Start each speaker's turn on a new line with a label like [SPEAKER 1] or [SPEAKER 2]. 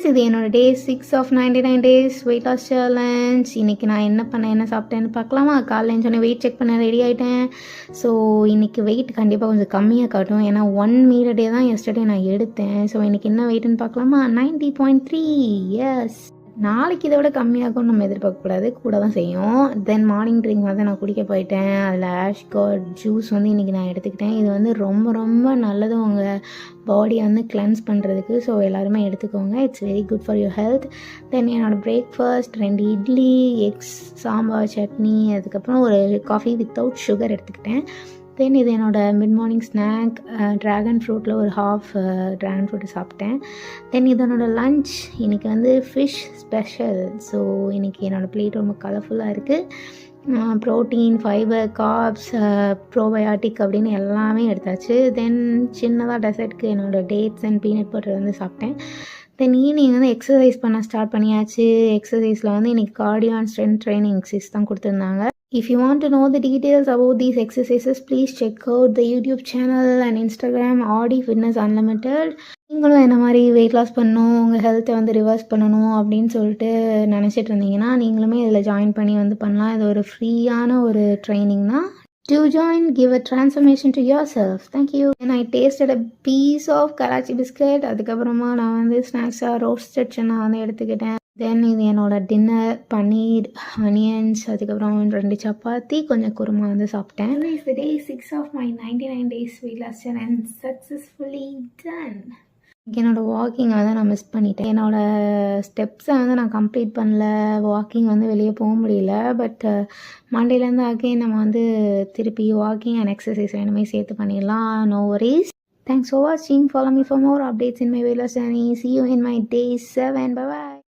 [SPEAKER 1] இது என்னோட day 6 of 99 days weight loss challenge. இன்றைக்கி நான் என்ன பண்ணேன், என்ன சாப்பிட்டேன்னு பார்க்கலாமா? காலைல எழுந்தோடனே வெயிட் செக் பண்ண ரெடி ஆகிட்டேன். ஸோ இன்றைக்கி வெயிட் கண்டிப்பாக கொஞ்சம் கம்மியாக காட்டும். ஏன்னா 1 மீல் டே தான் எஸ்டர்டே நான் எடுத்தேன். ஸோ இன்றைக்கி என்ன வெயிட்னு பார்க்கலாமா? 90.3. எஸ், நாளைக்கு இதை விட கம்மியாகும் நம்ம எதிர்பார்க்கக்கூடாது, கூட தான் செய்யும். தென் மார்னிங் ட்ரிங்க் வந்து நான் குடிக்க போயிட்டேன். அதில் ஆஷ்கார்ட் ஜூஸ் வந்து இன்றைக்கி நான் எடுத்துக்கிட்டேன். இது வந்து ரொம்ப ரொம்ப நல்லது உங்கள் பாடியை வந்து கிளென்ஸ் பண்ணுறதுக்கு. ஸோ எல்லாருமே எடுத்துக்கோங்க. It's very good for your health. Then என்னோடய பிரேக்ஃபாஸ்ட் 2 இட்லி, எக்ஸ், சாம்பார், சட்னி, அதுக்கப்புறம் ஒரு காஃபி வித்தவுட் சுகர் எடுத்துக்கிட்டேன். தென் இது என்னோடய மிட் மார்னிங் ஸ்நாக். ட்ராகன் ஃப்ரூட்டில் ஒரு ஹாஃப் ட்ராகன் ஃப்ரூட்டு சாப்பிட்டேன். தென் இது என்னோடய லன்ச். இன்றைக்கி வந்து ஃபிஷ் ஸ்பெஷல். ஸோ இன்றைக்கி என்னோடய பிளேட் ரொம்ப கலர்ஃபுல்லாக இருக்குது. ப்ரோட்டீன், ஃபைபர், கார்ப்ஸ், ப்ரோபயாட்டிக் அப்படின்னு எல்லாமே எடுத்தாச்சு. தென் சின்னதாக டெசர்ட்க்கு என்னோடய டேட்ஸ் அண்ட் பீனட் பட்டர் வந்து சாப்பிட்டேன். தென் ஈவினிங் வந்து எக்ஸசைஸ் பண்ண ஸ்டார்ட் பண்ணியாச்சு. எக்ஸசைஸில் வந்து இன்றைக்கி cardio and strength training exercise தான் கொடுத்துருந்தாங்க. If you want to know the details about these exercises, please check out the YouTube channel and Instagram Audi Fitness Unlimited. நீங்களும் என்ன மாதிரி வெயிட் லாஸ் பண்ணணும், உங்கள் ஹெல்த்தை வந்து ரிவர்ஸ் பண்ணணும் அப்படின்னு சொல்லிட்டு நினச்சிட்டு இருந்தீங்கன்னா நீங்களுமே இதில் ஜாயின் பண்ணி வந்து பண்ணலாம். இது ஒரு ஃப்ரீயான ஒரு ட்ரைனிங் தான். To join, give a transformation to yourself. Thank you. And I tasted a piece of Karachi biscuit. அதுக்கப்புறமா நான் வந்து ஸ்நாக்ஸாக ரோஸ்டட் சன்னா வந்து எடுத்துக்கிட்டேன். தென் இது என்னோட டின்னர், பன்னீர், ஆனியன்ஸ், அதுக்கப்புறம் 2 சப்பாத்தி, கொஞ்சம் குருமா வந்து சாப்பிட்டேன். It's the day 6 of my 99 days weight loss challenge successfully done. என்னோடய வாக்கிங்கை வந்து நான் மிஸ் பண்ணிட்டேன். என்னோடய ஸ்டெப்ஸை வந்து நான் கம்ப்ளீட் பண்ணல. வாக்கிங் வந்து வெளியே போக முடியல. பட் மண்டேலேருந்து அகெயின் நம்ம வந்து திருப்பி வாக்கிங் அண்ட் எக்ஸசைஸ் ரெண்டுமே சேர்த்து பண்ணிடலாம். No worries. Thanks for watching. Follow me for more updates in my weight loss journey. See you in my day 7. Bye bye.